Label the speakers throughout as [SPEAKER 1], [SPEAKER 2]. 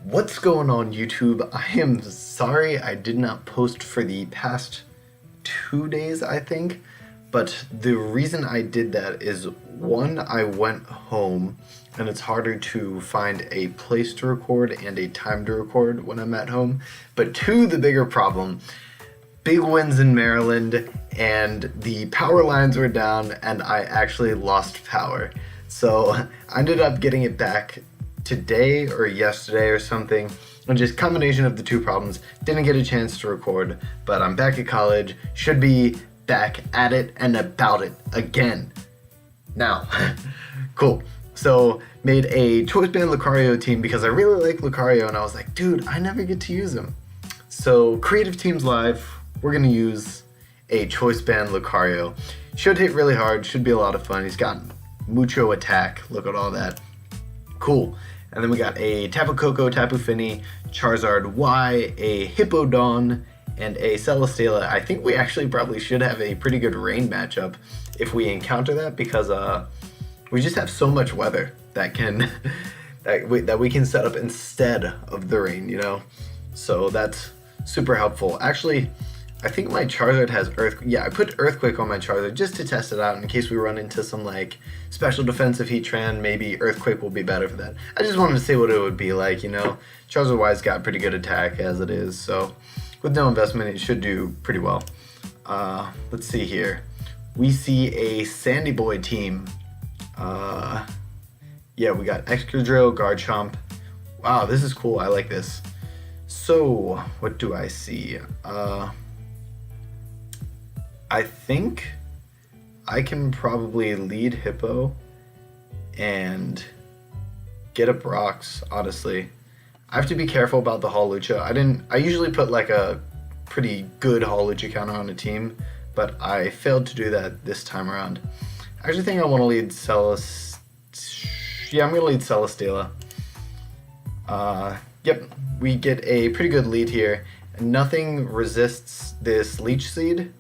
[SPEAKER 1] What's going on YouTube? I am sorry I did not post for the past 2 days, I think. But the reason I did that is, one, I went home and it's harder to find a place to record and a time to record when I'm at home. But two, the bigger problem, big winds in Maryland and the power lines were down and I actually lost power. So I ended up getting it back today or yesterday or something, and just combination of the two problems, didn't get a chance to record, but I'm back at college, should be back at it and about it again now. Cool. So made a choice band Lucario team because I really like Lucario and I was like, dude, I never get to use him. So Creative Teams Live, we're gonna use a choice band Lucario. Should hit really hard, should be a lot of fun. He's got mucho attack, look at all that. Cool. And then we got a Tapu Koko, Tapu Fini, Charizard Y, a Hippowdon, and a Celesteela. I think we actually probably should have a pretty good rain matchup if we encounter that, because we just have so much weather that can that we can set up instead of the rain, you know? So that's super helpful. Actually, I think my Charizard has I put Earthquake on my Charizard just to test it out in case we run into some like special defensive Heatran. Maybe Earthquake will be better for that. I just wanted to see what it would be like, you know. Charizard Y's got pretty good attack as it is, so with no investment it should do pretty well. Let's see here. We see a Sandy Boy team. Yeah, we got Excadrill, Garchomp. Wow, this is cool. I like this. So what do I see? I think I can probably lead Hippo and get up rocks, honestly. I have to be careful about the Hawlucha. I usually put like a pretty good Hawlucha counter on a team, but I failed to do that this time around. I actually think I want to lead I'm gonna lead Celesteela. Yep, we get a pretty good lead here. Nothing resists this Leech Seed,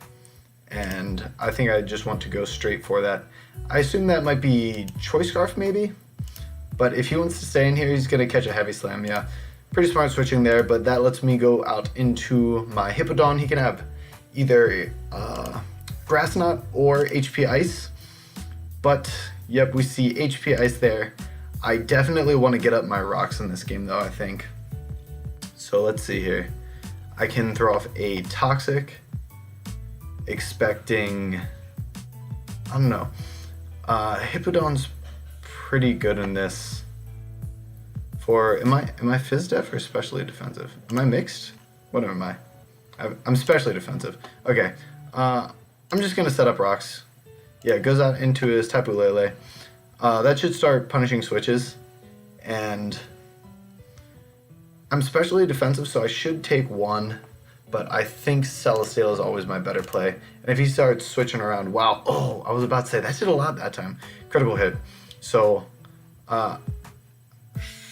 [SPEAKER 1] and I think I just want to go straight for that. I assume that might be Choice Scarf maybe, but if he wants to stay in here, he's gonna catch a Heavy Slam. Yeah, pretty smart switching there, but that lets me go out into my Hippowdon. He can have either Grass Knot or HP Ice, but yep, we see HP Ice there. I definitely want to get up my rocks in this game though, I think. So let's see here. I can throw off a Toxic, expecting, I don't know. Hippowdon's pretty good in this. Am I Fizz Def or specially defensive? Am I mixed? What am I? I'm specially defensive. Okay. I'm just gonna set up rocks. Yeah, it goes out into his Tapu Lele. That should start punishing switches, and I'm specially defensive, so I should take one, but I think Celesteela is always my better play. And if he starts switching around, wow, oh, I was about to say, that did a lot that time. Critical hit. So, I'm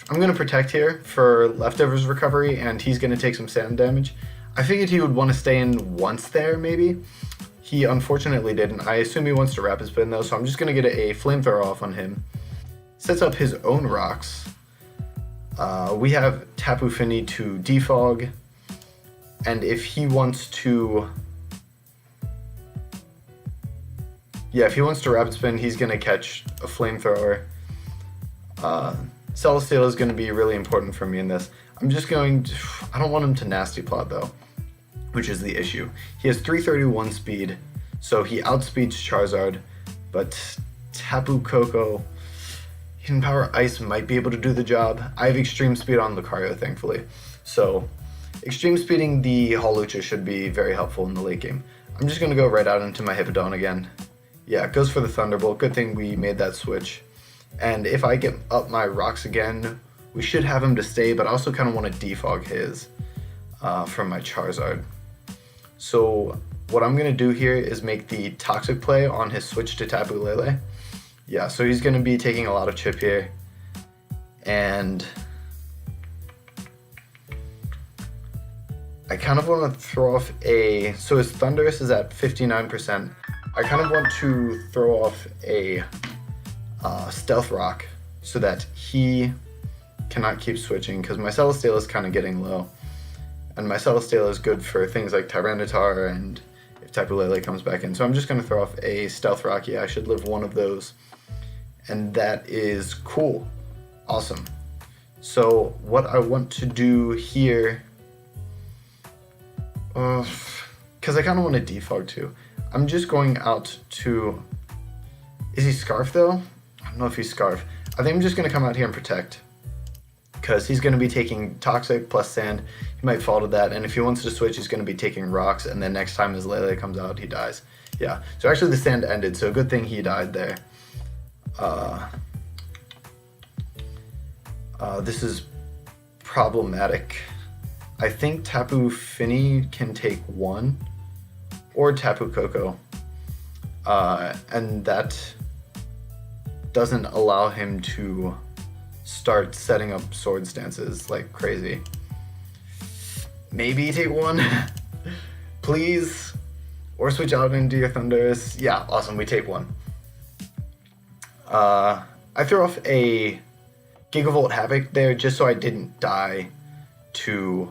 [SPEAKER 1] going to protect here for Leftovers recovery, and he's going to take some sand damage. I figured he would want to stay in once there, maybe. He unfortunately didn't. I assume he wants to Rapid Spin though, so I'm just going to get a Flamethrower off on him. Sets up his own rocks. We have Tapu Fini to defog, and if he wants to, if he wants to Rapid Spin, he's going to catch a Flamethrower. Celesteela is going to be really important for me in this. I don't want him to Nasty Plot though, which is the issue. He has 331 speed, so he outspeeds Charizard, but Tapu Koko, Hidden Power Ice might be able to do the job. I have extreme speed on Lucario, thankfully. So extreme speeding the Hawlucha should be very helpful in the late game. I'm just gonna go right out into my Hippowdon again. Yeah, it goes for the Thunderbolt. Good thing we made that switch. And if I get up my rocks again, we should have him to stay, but I also kind of want to defog his from my Charizard. So what I'm gonna do here is make the Toxic play on his switch to Tapu Lele. Yeah, so he's going to be taking a lot of chip here, and I kind of want to throw off so his Thundurus is at 59%. I kind of want to throw off a Stealth Rock so that he cannot keep switching because my Celesteela is kind of getting low. And my Celesteela is good for things like Tyranitar and if Tapu Lele comes back in. So I'm just going to throw off a Stealth Rocky. I should live one of those. And that is cool. Awesome. So what I want to do here, because I kind of want to defog too, I'm just going out to, is he Scarf though? I don't know if he's Scarf. I think I'm just going to come out here and Protect. Because he's going to be taking Toxic plus Sand. He might fall to that. And if he wants to switch, he's going to be taking Rocks. And then next time his Lele comes out, he dies. Yeah. So actually the Sand ended. So good thing he died there. This is problematic. I think Tapu Fini can take one. Or Tapu Koko. And that doesn't allow him to start setting up sword stances like crazy. Maybe take one, please, or switch out into your Thundurus. Yeah, awesome, we take one. I threw off a Gigavolt Havoc there just so I didn't die to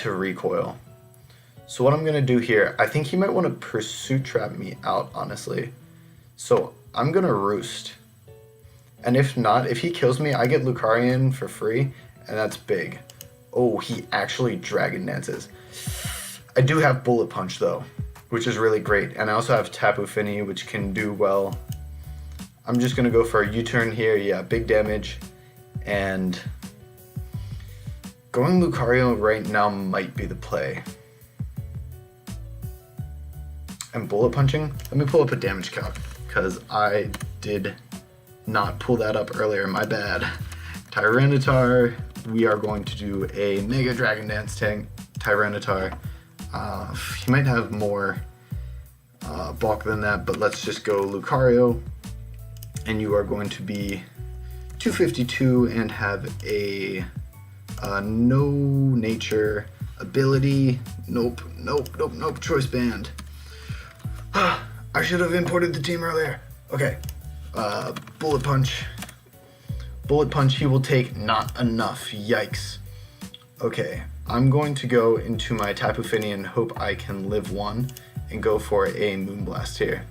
[SPEAKER 1] recoil. So what I'm gonna do here, I think he might want to Pursuit Trap me out, honestly. So I'm gonna Roost. And if not, if he kills me, I get Lucario for free, and that's big. Oh, he actually Dragon Dances. I do have Bullet Punch, though, which is really great. And I also have Tapu Fini, which can do well. I'm just going to go for a U-turn here. Yeah, big damage. And going Lucario right now might be the play. And Bullet Punching? Let me pull up a damage calc, because I did not pull that up earlier, my bad. Tyranitar, we are going to do a Mega Dragon Dance tank. Tyranitar, he might have more bulk than that, but let's just go Lucario. And you are going to be 252 and have a no nature ability. Nope, choice band. I should have imported the team earlier. Okay. Bullet Punch. Bullet Punch, he will take not enough. Yikes. Okay, I'm going to go into my Tapu Fini and hope I can live one and go for a Moonblast here.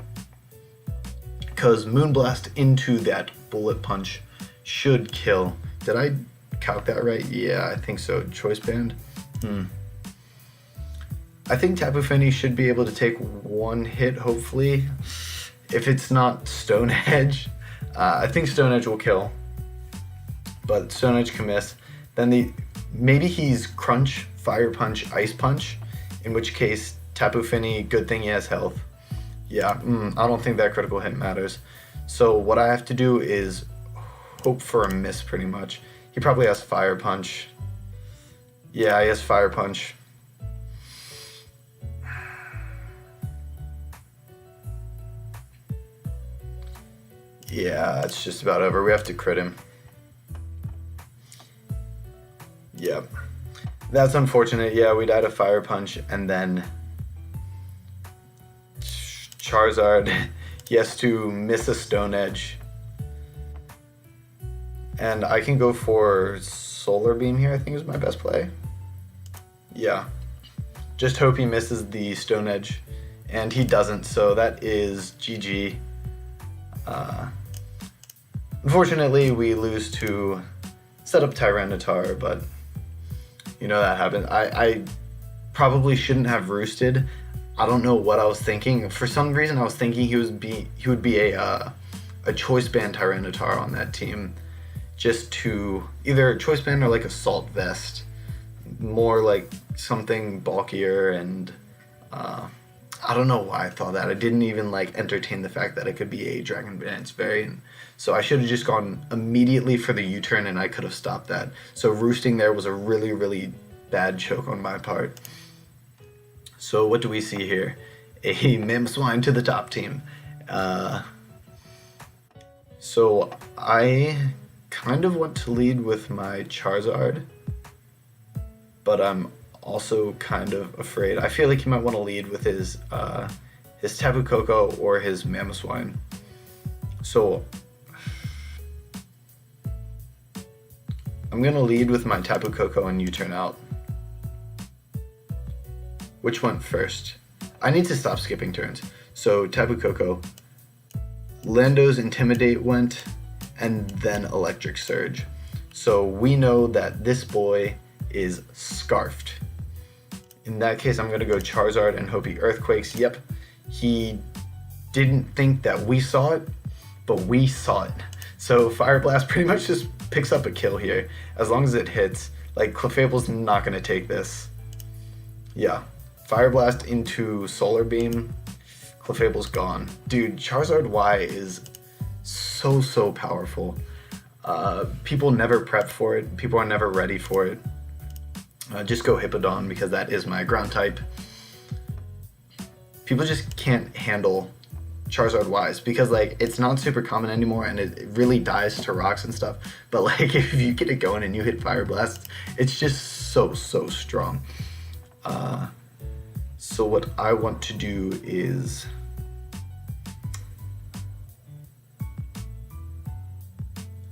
[SPEAKER 1] Because Moonblast into that Bullet Punch should kill. Did I calc that right? Yeah, I think so. Choice Band. I think Tapu Fini should be able to take one hit, hopefully. If it's not Stone Edge, I think Stone Edge will kill, but Stone Edge can miss. Then maybe he's Crunch, Fire Punch, Ice Punch, in which case Tapu Fini, good thing he has health. Yeah, I don't think that critical hit matters. So what I have to do is hope for a miss pretty much. He probably has Fire Punch. Yeah, he has Fire Punch. Yeah, it's just about over. We have to crit him. Yep. That's unfortunate. Yeah, we died of Fire Punch, and then Charizard, he has to miss a Stone Edge. And I can go for Solar Beam here, I think is my best play. Yeah. Just hope he misses the Stone Edge. And he doesn't, so that is GG. Unfortunately, we lose to set up Tyranitar, but you know that happened. I probably shouldn't have roosted. I don't know what I was thinking. For some reason, I was thinking he would be a Choice Band Tyranitar on that team, just to either a Choice Band or like Assault Vest, more like something bulkier. And I don't know why I thought that. I didn't even like entertain the fact that it could be a Dragon Dance variant. So I should have just gone immediately for the U-turn and I could have stopped that. So roosting there was a really, really bad choke on my part. So what do we see here? A Mamoswine to the top team. So I kind of want to lead with my Charizard, but I'm also kind of afraid. I feel like he might want to lead with his Tapu Koko or his Mamoswine. So I'm gonna lead with my Tapu Koko and U-turn out. Which went first? I need to stop skipping turns. So Tapu Koko, Lando's Intimidate went, and then Electric Surge. So we know that this boy is scarfed. In that case, I'm gonna go Charizard and hope he Earthquakes. Yep, he didn't think that we saw it, but we saw it. So Fire Blast pretty much just picks up a kill here. As long as it hits, like Clefable's not gonna take this. Yeah, Fire Blast into Solar Beam, Clefable's gone. Dude, Charizard Y is so powerful. People never prep for it. People are never ready for it. Just go Hippowdon because that is my ground type. People just can't handle Charizard Ys because like it's not super common anymore and it really dies to rocks and stuff. But like if you get it going and you hit Fire Blast, it's just so strong. So what I want to do is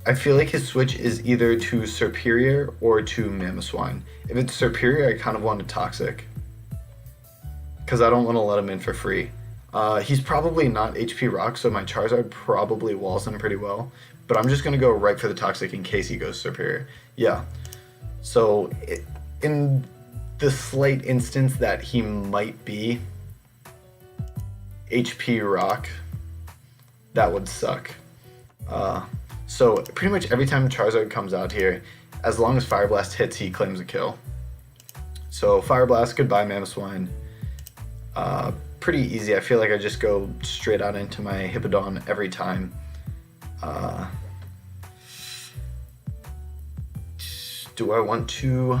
[SPEAKER 1] I feel like his switch is either to Serperior or to Mamoswine. If it's Serperior, I kind of want a Toxic because I don't want to let him in for free. He's probably not HP Rock, so my Charizard probably walls him pretty well. But I'm just going to go right for the Toxic in case he goes Serperior. Yeah. So in the slight instance that he might be HP Rock, that would suck. So pretty much every time Charizard comes out here, as long as Fire Blast hits, he claims a kill. So Fire Blast, goodbye Mamoswine. Pretty easy. I feel like I just go straight out into my Hippowdon every time. Do I want to...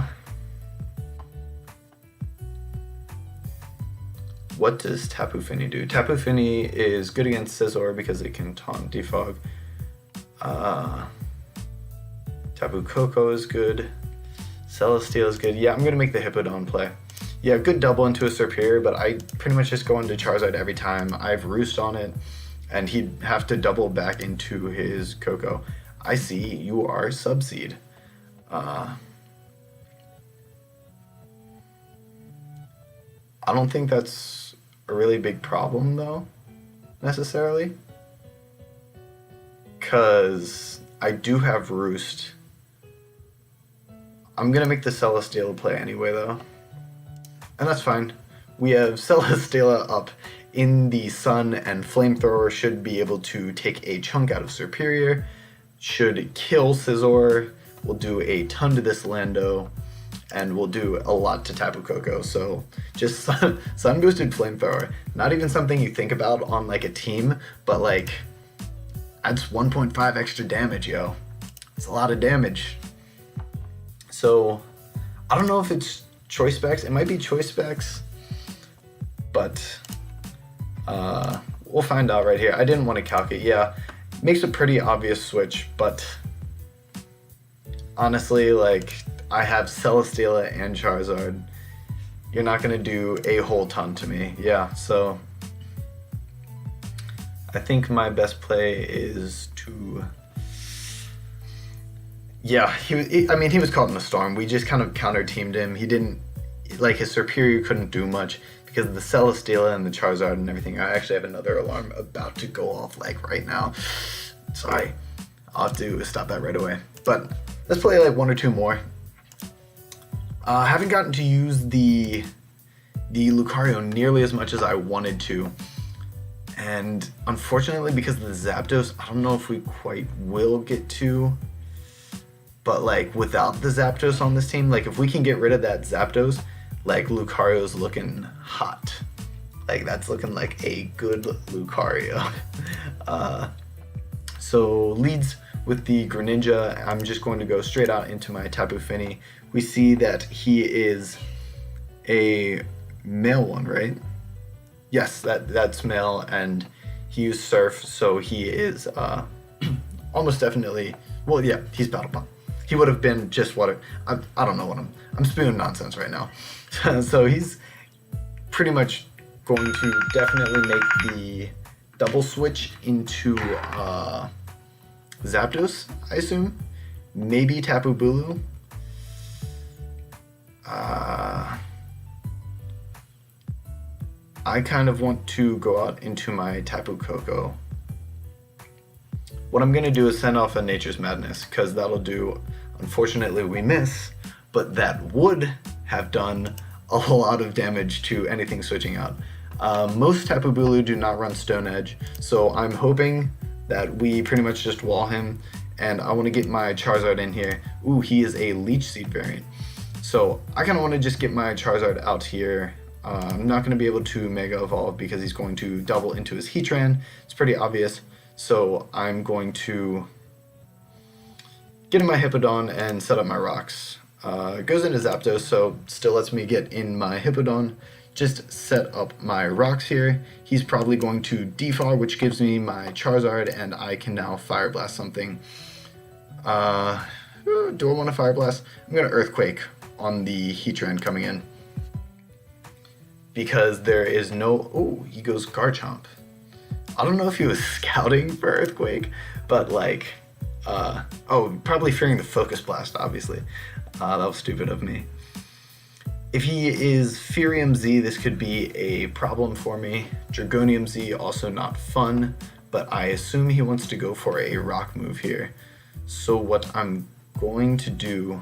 [SPEAKER 1] What does Tapu Fini do? Tapu Fini is good against Scizor because it can taunt Defog. Tapu Koko is good. Celesteela is good. Yeah, I'm gonna make the Hippowdon play. Yeah, good double into a Serperior, but I pretty much just go into Charizard every time. I have Roost on it, and he'd have to double back into his Koko. I see, you are Subseed. I don't think that's a really big problem, though, necessarily. Because I do have Roost. I'm going to make the Celesteela play anyway, though. And that's fine. We have Celesteela up in the sun, and Flamethrower should be able to take a chunk out of Serperior. Should kill Scizor. We'll do a ton to this Lando. And we'll do a lot to Tapu Koko. So just Sun Boosted Flamethrower. Not even something you think about on like a team, but like that's 1.5 extra damage, yo. It's a lot of damage. So I don't know if it's choice specs. It might be choice specs, but we'll find out right here. I didn't want to calculate. Yeah, makes a pretty obvious switch, but honestly, like, I have Celesteela and Charizard. You're not going to do a whole ton to me. Yeah, so I think my best play is to... Yeah, he was caught in the storm. We just kind of counter-teamed him. He didn't... Like, his Serperior couldn't do much because of the Celesteela and the Charizard and everything. I actually have another alarm about to go off, like, right now. Sorry. I'll have to stop that right away. But let's play, like, one or two more. I haven't gotten to use the Lucario nearly as much as I wanted to. And unfortunately, because of the Zapdos, I don't know if we quite will get to. But like without the Zapdos on this team, like if we can get rid of that Zapdos, like Lucario's looking hot. Like that's looking like a good Lucario. So leads with the Greninja, I'm just going to go straight out into my Tapu Fini. We see that he is a male one, right? Yes, that's male, and he used Surf, so he is almost definitely, well, yeah, he's Battle Bond. He would have been just what I don't know what I'm spewing nonsense right now. So he's pretty much going to definitely make the double switch into Zapdos, I assume. maybe Tapu Bulu. I kind of want to go out into my Tapu Koko. What I'm going to do is send off a Nature's Madness, because that'll do, unfortunately we miss, but that would have done a lot of damage to anything switching out. Most Tapu Bulu do not run Stone Edge, so I'm hoping that we pretty much just wall him, and I want to get my Charizard in here. Ooh, he is a Leech Seed variant. So I kind of want to just get my Charizard out here. I'm not going to be able to Mega Evolve because he's going to double into his Heatran. It's pretty obvious. So I'm going to get in my Hippowdon and set up my rocks. It goes into Zapdos, so still lets me get in my Hippowdon. Just set up my rocks here. He's probably going to defog, which gives me my Charizard, and I can now Fire Blast something. Do I want to Fire Blast? I'm going to Earthquake on the Heatran coming in, because there is no... Oh, he goes Garchomp. I don't know if he was scouting for Earthquake, but like... oh, probably fearing the Focus Blast, obviously. That was stupid of me. If he is Furium Z, this could be a problem for me. Dragonium Z, also not fun, but I assume he wants to go for a rock move here. So what I'm going to do...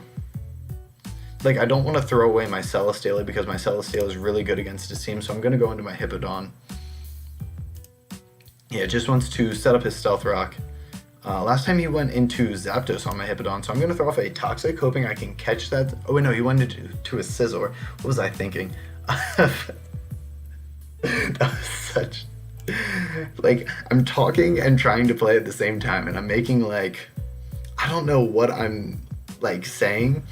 [SPEAKER 1] Like, I don't want to throw away my Celesteela because my Celesteela is really good against his team, so I'm going to go into my Hippowdon. Yeah, just wants to set up his Stealth Rock. Last time he went into Zapdos on my Hippowdon, so I'm going to throw off a Toxic, hoping I can catch that. Oh, wait, no, he went into a Scizor. What was I thinking? That was such... Like, I'm talking and trying to play at the same time, and I'm making, like... I don't know what I'm, like, saying,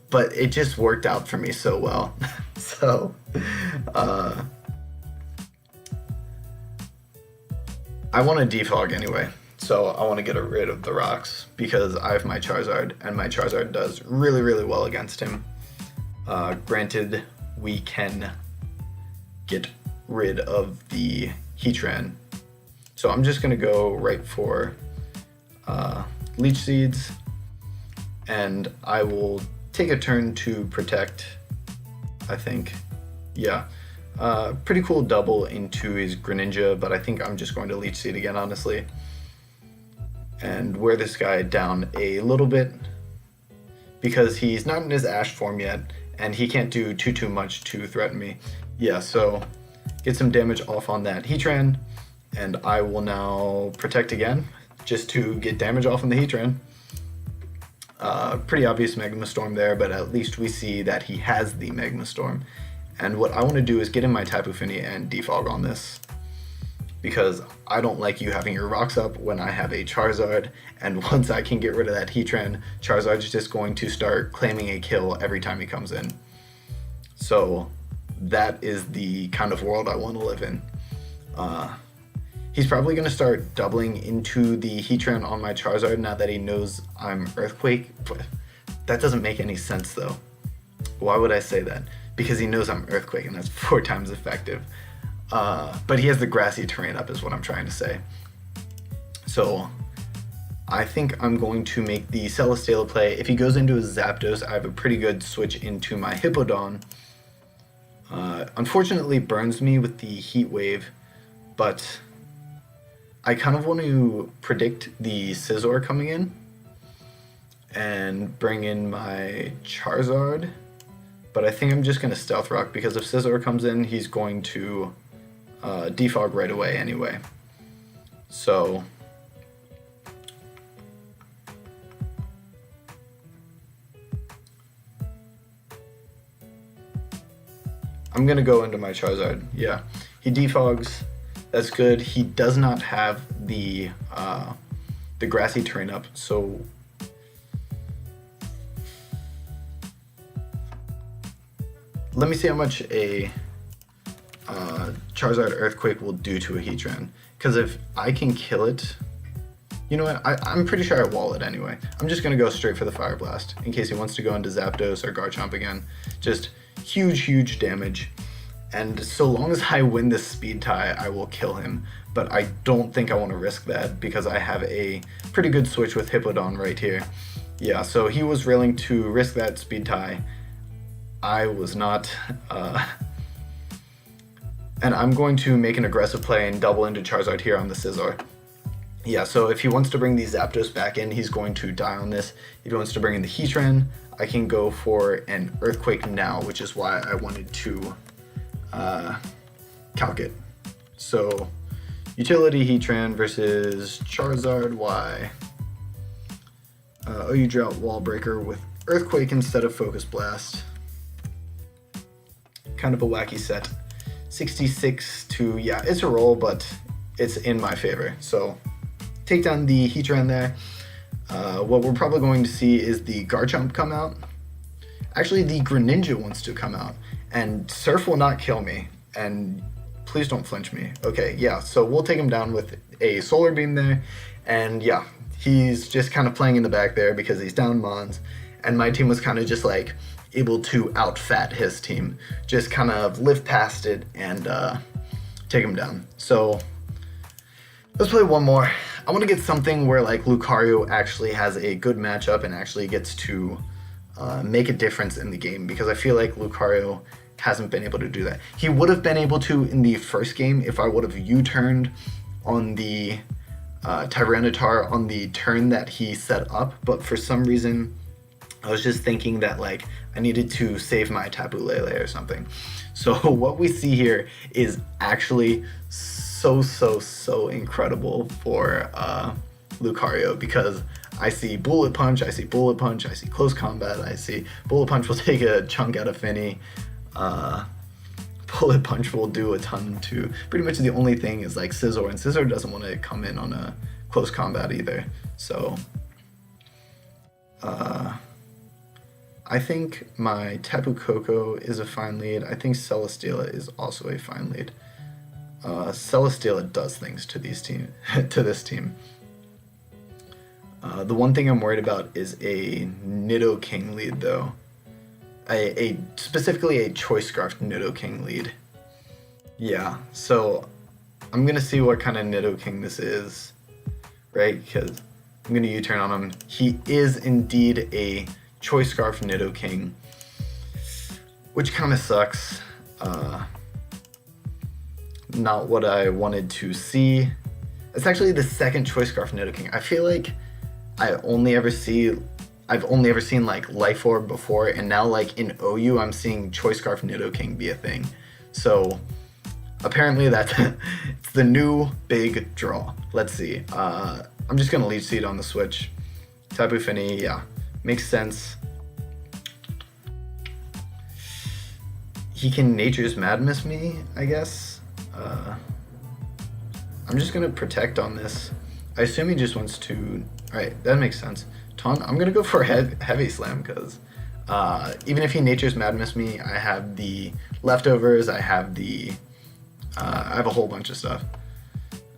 [SPEAKER 1] but it just worked out for me so well. So, I want to defog anyway. So I want to get rid of the rocks because I have my Charizard, and my Charizard does really, really well against him. Granted, we can get rid of the Heatran. So I'm just going to go right for Leech Seeds, and I will take a turn to protect, I think. Yeah. Pretty cool double into his Greninja, but I think I'm just going to Leech Seed again, honestly. And wear this guy down a little bit because he's not in his Ash form yet, and he can't do too much to threaten me. Yeah, so get some damage off on that Heatran, and I will now protect again just to get damage off on the Heatran. Pretty obvious Magma Storm there, but at least we see that he has the Magma Storm. And what I want to do is get in my Tapu Fini and defog on this, because I don't like you having your rocks up when I have a Charizard, and once I can get rid of that Heatran, Charizard's just going to start claiming a kill every time he comes in. So that is the kind of world I want to live in. He's probably going to start doubling into the Heatran on my Charizard now that he knows I'm Earthquake. That doesn't make any sense though. Why would I say that? Because he knows I'm Earthquake, and that's 4 times effective. But he has the grassy terrain up is what I'm trying to say. So I think I'm going to make the Celesteela play. If he goes into his Zapdos, I have a pretty good switch into my Hippowdon. Unfortunately, it burns me with the Heat Wave, but I kind of want to predict the Scizor coming in and bring in my Charizard. But I think I'm just going to Stealth Rock, because if Scizor comes in, he's going to defog right away anyway. So I'm going to go into my Charizard. Yeah, he defogs. That's good. He does not have the grassy terrain up, so let me see how much a Charizard Earthquake will do to a Heatran. Because if I can kill it, you know what? I'm pretty sure I wall it anyway. I'm just going to go straight for the Fire Blast in case he wants to go into Zapdos or Garchomp again. Just huge damage. And so long as I win this speed tie, I will kill him. But I don't think I want to risk that because I have a pretty good switch with Hippowdon right here. Yeah, so he was willing to risk that speed tie. I was not. And I'm going to make an aggressive play and double into Charizard here on the Scizor. Yeah, so if he wants to bring the Zapdos back in, he's going to die on this. If he wants to bring in the Heatran, I can go for an Earthquake now, which is why I wanted to calc it. So, Utility Heatran versus Charizard, why? OU Drought Wall Breaker with Earthquake instead of Focus Blast. Kind of a wacky set. 66 to, yeah, it's a roll, but it's in my favor. So, take down the Heatran there. What we're probably going to see is the Garchomp come out. Actually, the Greninja wants to come out. And Surf will not kill me. And please don't flinch me. Okay, yeah, so we'll take him down with a Solar Beam there. And yeah, he's just kind of playing in the back there because he's down Mons. And my team was kind of just like able to out-fat his team. Just kind of live past it and take him down. So let's play one more. I want to get something where like Lucario actually has a good matchup and actually gets to make a difference in the game, because I feel like Lucario hasn't been able to do that. He would have been able to in the first game if I would have U-turned on the Tyranitar on the turn that he set up, but for some reason I was just thinking that like I needed to save my Tapu Lele or something. So what we see here is actually so incredible for Lucario, because I see Bullet Punch, I see Close Combat, I see Bullet Punch will take a chunk out of Finny. Bullet Punch will do a ton too. Pretty much the only thing is like Scizor, and Scizor doesn't want to come in on a Close Combat either. So I think my Tapu Koko is a fine lead. I think Celesteela is also a fine lead. Celesteela does things to these to this team. The one thing I'm worried about is a Nidoking lead, though. Specifically a Choice Scarf Nidoking lead. Yeah, so I'm gonna see what kind of Nidoking this is, right? Because I'm gonna U-turn on him. He is indeed a Choice Scarf Nidoking, which kind of sucks. Not what I wanted to see. It's actually the second Choice Scarf Nidoking. I feel like I've only ever seen like Life Orb before, and now like in OU I'm seeing Choice Scarf Nidoking be a thing. So apparently that's it's the new big draw. Let's see. I'm just gonna Leech Seed on the switch. Tapu Fini, yeah, makes sense. He can Nature's Madness me, I guess. I'm just gonna Protect on this. I assume he just wants to. Alright, that makes sense. Taunt, I'm gonna go for Heavy Slam, because even if he Nature's Madness me, I have the leftovers, I have a whole bunch of stuff.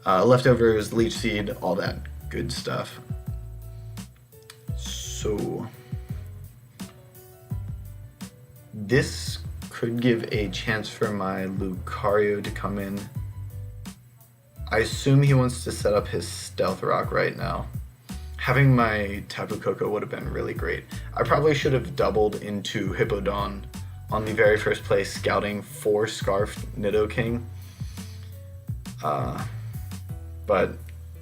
[SPEAKER 1] Leftovers, Leech Seed, all that good stuff. So this could give a chance for my Lucario to come in. I assume he wants to set up his Stealth Rock right now. Having my Tapu Koko would have been really great. I probably should have doubled into Hippowdon on the very first play, scouting for Scarf Nidoking. But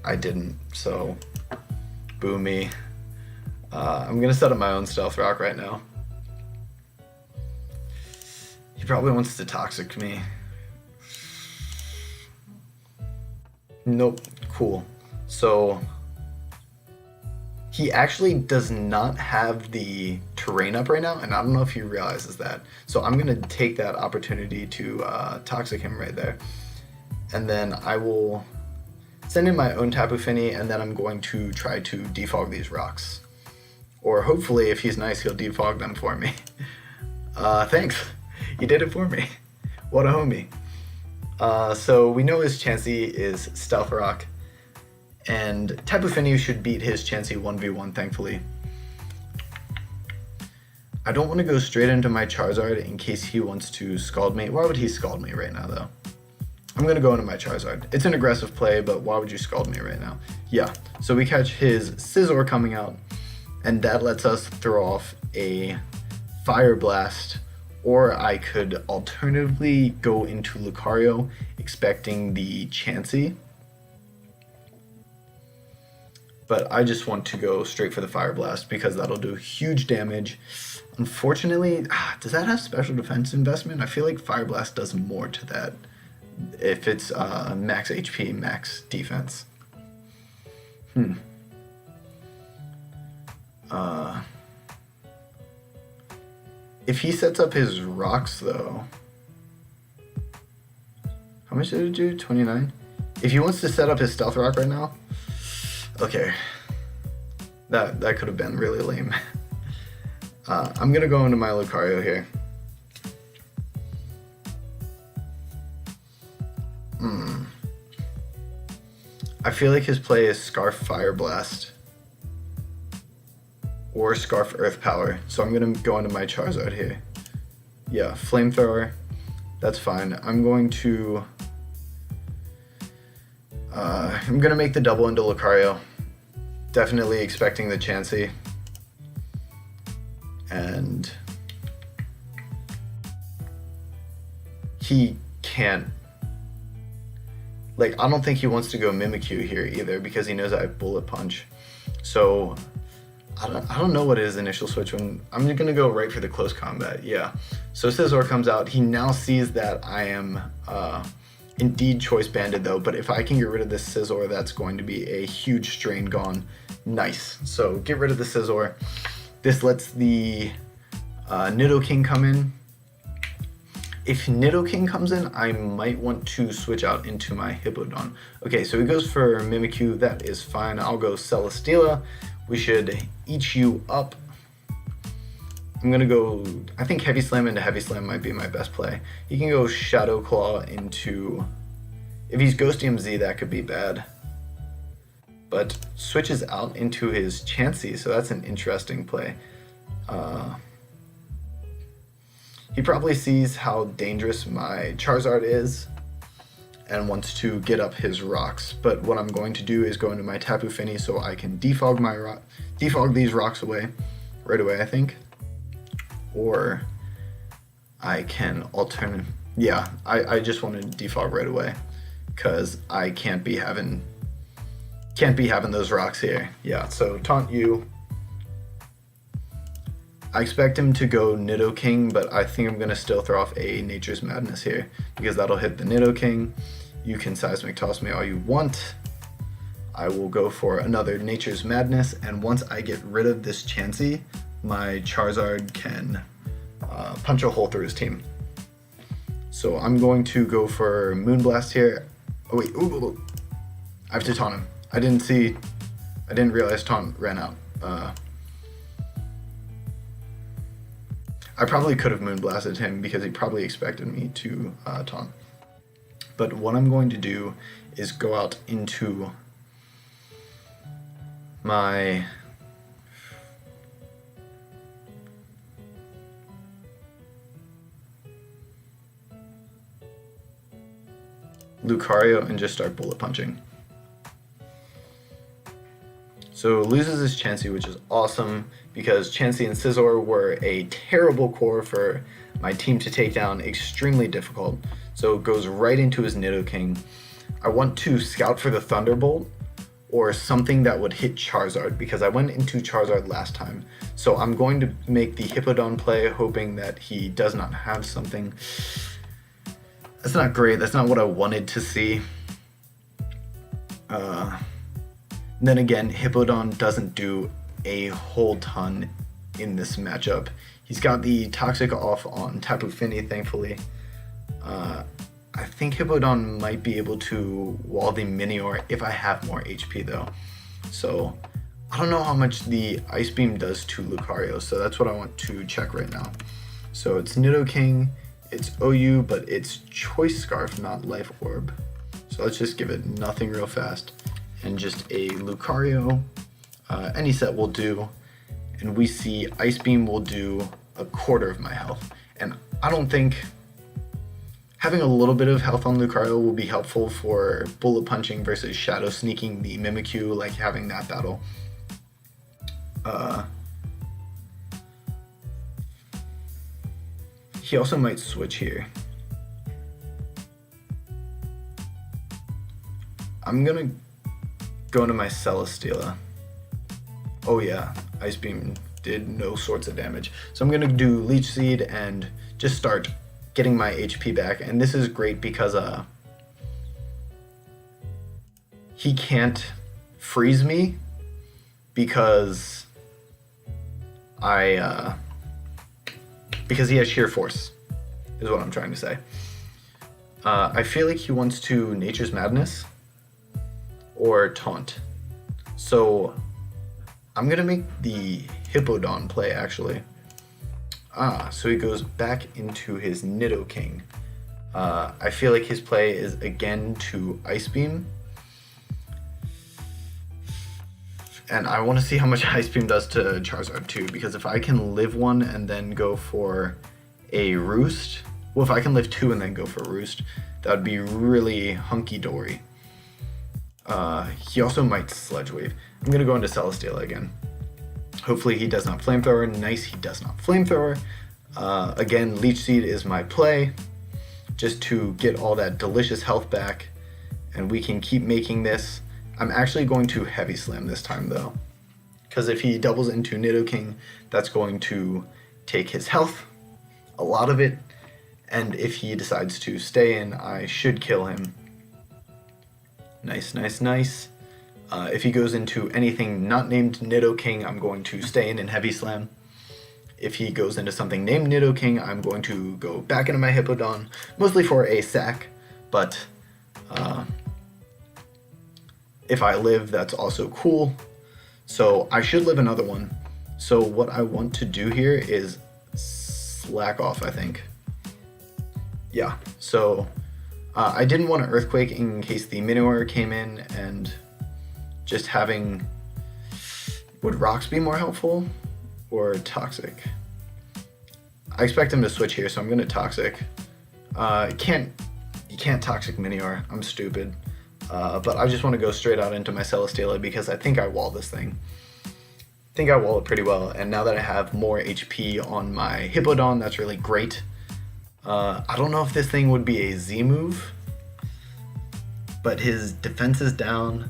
[SPEAKER 1] I didn't, so boo me. I'm gonna set up my own Stealth Rock right now. He probably wants to Toxic me. Nope, cool. So he actually does not have the terrain up right now, and I don't know if he realizes that. So I'm gonna take that opportunity to Toxic him right there. And then I will send in my own Tapu Fini, and then I'm going to try to defog these rocks. Or hopefully, if he's nice, he'll defog them for me. Thanks. He did it for me. What a homie. So we know his Chansey is Stealth Rock, and Tapu Fini should beat his Chansey 1v1, thankfully. I don't want to go straight into my Charizard in case he wants to Scald me. Why would he Scald me right now, though? I'm going to go into my Charizard. It's an aggressive play, but why would you Scald me right now? Yeah, so we catch his Scizor coming out, and that lets us throw off a Fire Blast, or I could alternatively go into Lucario expecting the Chansey. But I just want to go straight for the Fire Blast because that'll do huge damage. Unfortunately, does that have special defense investment? I feel like Fire Blast does more to that if it's max HP, max defense. If he sets up his rocks though, how much did it do? 29? If he wants to set up his Stealth Rock right now, okay, that could have been really lame. I'm gonna go into my Lucario here. I feel like his play is Scarf Fire Blast or Scarf Earth Power, so I'm gonna go into my Charizard here. Yeah, Flamethrower, that's fine. I'm going to I'm gonna make the double into Lucario. Definitely expecting the Chansey. And he can't, like, I don't think he wants to go Mimikyu here either because he knows I have Bullet Punch. So I don't know what his initial switch when I'm gonna go right for the close combat. Yeah. So Scizor comes out. He now sees that I am indeed choice banded though, but if I can get rid of this Scizor, that's going to be a huge strain gone. Nice. So get rid of the Scizor. This lets the Nidoking come in. If Nidoking comes in, I might want to switch out into my Hippowdon. Okay, so he goes for Mimikyu. That is fine. I'll go Celesteela. We should eat you up. I'm gonna go, I think Heavy Slam into Heavy Slam might be my best play. He can go Shadow Claw into, if he's Ghostium Z, that could be bad. But switches out into his Chansey, so that's an interesting play. He probably sees how dangerous my Charizard is and wants to get up his rocks. But what I'm going to do is go into my Tapu Fini so I can defog these rocks away right away, I think. Or I can alternate. Yeah, I just want to defog right away because I can't be having those rocks here. Yeah, so taunt you. I expect him to go Nidoking, but I think I'm gonna still throw off a Nature's Madness here because that'll hit the Nidoking. You can Seismic Toss me all you want. I will go for another Nature's Madness, and once I get rid of this Chansey, my Charizard can punch a hole through his team. So I'm going to go for Moonblast here. Oh wait, ooh. I have to taunt him. I didn't realize taunt ran out. I probably could have Moonblasted him because he probably expected me to taunt. But what I'm going to do is go out into my Lucario and just start bullet punching. So loses his Chansey, which is awesome because Chansey and Scizor were a terrible core for my team to take down, extremely difficult. So it goes right into his Nidoking. I want to scout for the Thunderbolt or something that would hit Charizard because I went into Charizard last time. So I'm going to make the Hippowdon play, hoping that he does not have something. That's not great. That's not what I wanted to see. Then again, Hippowdon doesn't do a whole ton in this matchup. He's got the Toxic off on Tapu Fini, thankfully. I think Hippowdon might be able to wall the Minior if I have more HP though. So I don't know how much the Ice Beam does to Lucario, so that's what I want to check right now. So it's Nidoking, it's OU, but it's Choice Scarf, not Life Orb. So let's just give it nothing real fast. And just a Lucario, any set will do, and we see Ice Beam will do a quarter of my health. And I don't think having a little bit of health on Lucario will be helpful for bullet punching versus shadow sneaking the Mimikyu, like having that battle. He also might switch here. I'm gonna go into my Celesteela. Oh yeah, Ice Beam did no sorts of damage. So I'm gonna do Leech Seed and just start getting my HP back. And this is great because he can't freeze me because because he has Sheer Force, is what I'm trying to say. I feel like he wants to Nature's Madness or Taunt. So I'm gonna make the Hippowdon play actually. So he goes back into his Nidoking. I feel like his play is again to Ice Beam. And I want to see how much Ice Beam does to Charizard too, because if I can live one and then go for a Roost, well, if I can live two and then go for a Roost, that would be really hunky-dory. He also might Sledge Wave. I'm going to go into Celesteela again. Hopefully he does not Flamethrower. Nice, he does not Flamethrower. Again, Leech Seed is my play, just to get all that delicious health back, and we can keep making this. I'm actually going to Heavy Slam this time though, because if he doubles into Nidoking, that's going to take his health, a lot of it, and if he decides to stay in, I should kill him. Nice, nice, nice. If he goes into anything not named Nidoking, I'm going to stay in and Heavy Slam. If he goes into something named Nidoking, I'm going to go back into my Hippowdon, mostly for a sack, but if I live, that's also cool. So I should live another one. So what I want to do here is slack off, I think. Yeah, so I didn't want to Earthquake in case the Minotaur came in, and just having... Would Rocks be more helpful? Or Toxic? I expect him to switch here, so I'm going to Toxic. You can't Toxic Minior. I'm stupid. But I just want to go straight out into my Celesteela because I think I wall this thing. I think I wall it pretty well, and now that I have more HP on my Hippowdon, that's really great. I don't know if this thing would be a Z move, but his defense is down,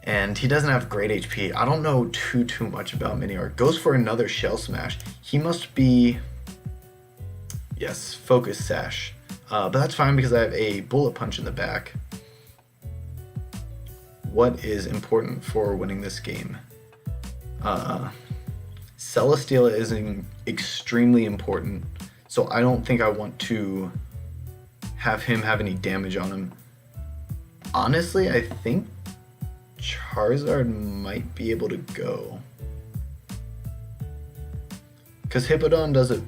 [SPEAKER 1] and he doesn't have great HP. I don't know too much about Minior. Goes for another Shell Smash. He must be... Yes, Focus Sash. But that's fine because I have a Bullet Punch in the back. What is important for winning this game? Celesteela is extremely important, so I don't think I want to have him have any damage on him. Honestly, I think Charizard might be able to go, because Hippowdon does it.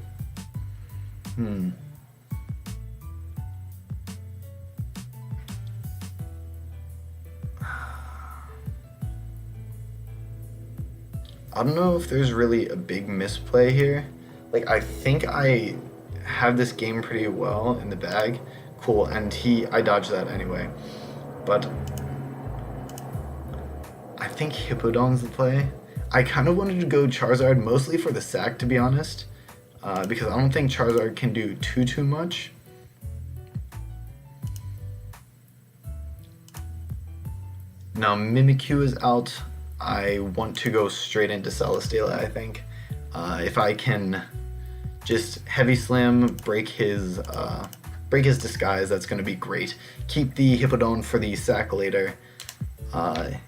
[SPEAKER 1] I don't know if there's really a big misplay here. Like, I think I have this game pretty well in the bag. Cool, and I dodged that anyway. But I think Hippowdon's the play. I kind of wanted to go Charizard mostly for the sack, to be honest. Because I don't think Charizard can do too much. Now Mimikyu is out. I want to go straight into Celesteela, I think. If I can just Heavy Slam, break his disguise, that's going to be great. Keep the Hippowdon for the sack later.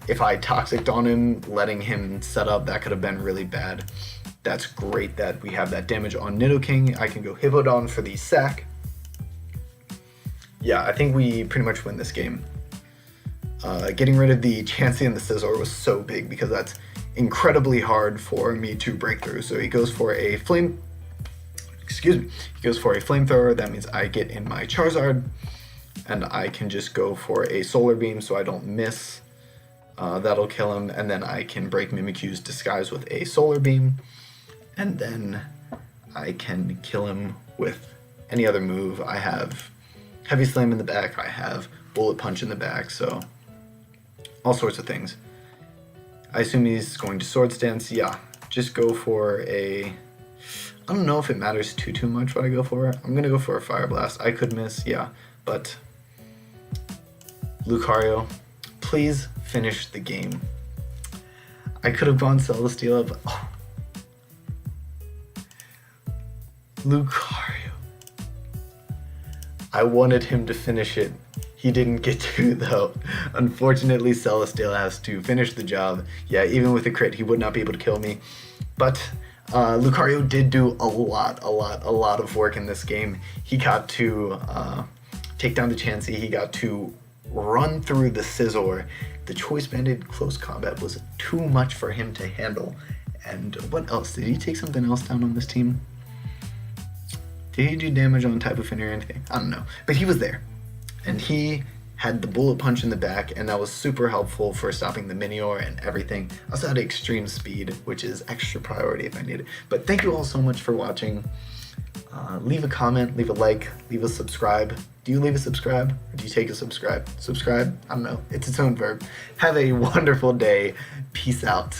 [SPEAKER 1] If I Toxic'd on him, letting him set up, that could have been really bad. That's great that we have that damage on Nidoking. I can go Hippowdon for the sack. Yeah, I think we pretty much win this game. Getting rid of the Chansey and the Scizor was so big because that's incredibly hard for me to break through. So he goes for a Flamethrower. That means I get in my Charizard, and I can just go for a Solar Beam so I don't miss. That'll kill him, and then I can break Mimikyu's disguise with a Solar Beam, and then I can kill him with any other move. I have Heavy Slam in the back, I have Bullet Punch in the back, so all sorts of things. I assume he's going to Swords Dance. Yeah, just go for a... I don't know if it matters too much what I go for. I'm gonna go for a Fire Blast. I could miss, yeah, but Lucario, please finish the game. I could have gone Celesteela, but Lucario. I wanted him to finish it. He didn't get to, though. Unfortunately, Celesteela has to finish the job. Yeah, even with a crit, he would not be able to kill me. But Lucario did do a lot of work in this game. He got to take down the Chansey. He got to run through the Scizor. The Choice Banded close combat was too much for him to handle. And what else? Did he take something else down on this team? Did he do damage on Type of Fin or anything? I don't know. But he was there. And he had the Bullet Punch in the back, and that was super helpful for stopping the Minior and everything. I also had Extreme Speed, which is extra priority if I need it. But thank you all so much for watching. Leave a comment, leave a like, leave a subscribe. Do you leave a subscribe? Or do you take a subscribe? Subscribe? I don't know. It's its own verb. Have a wonderful day. Peace out.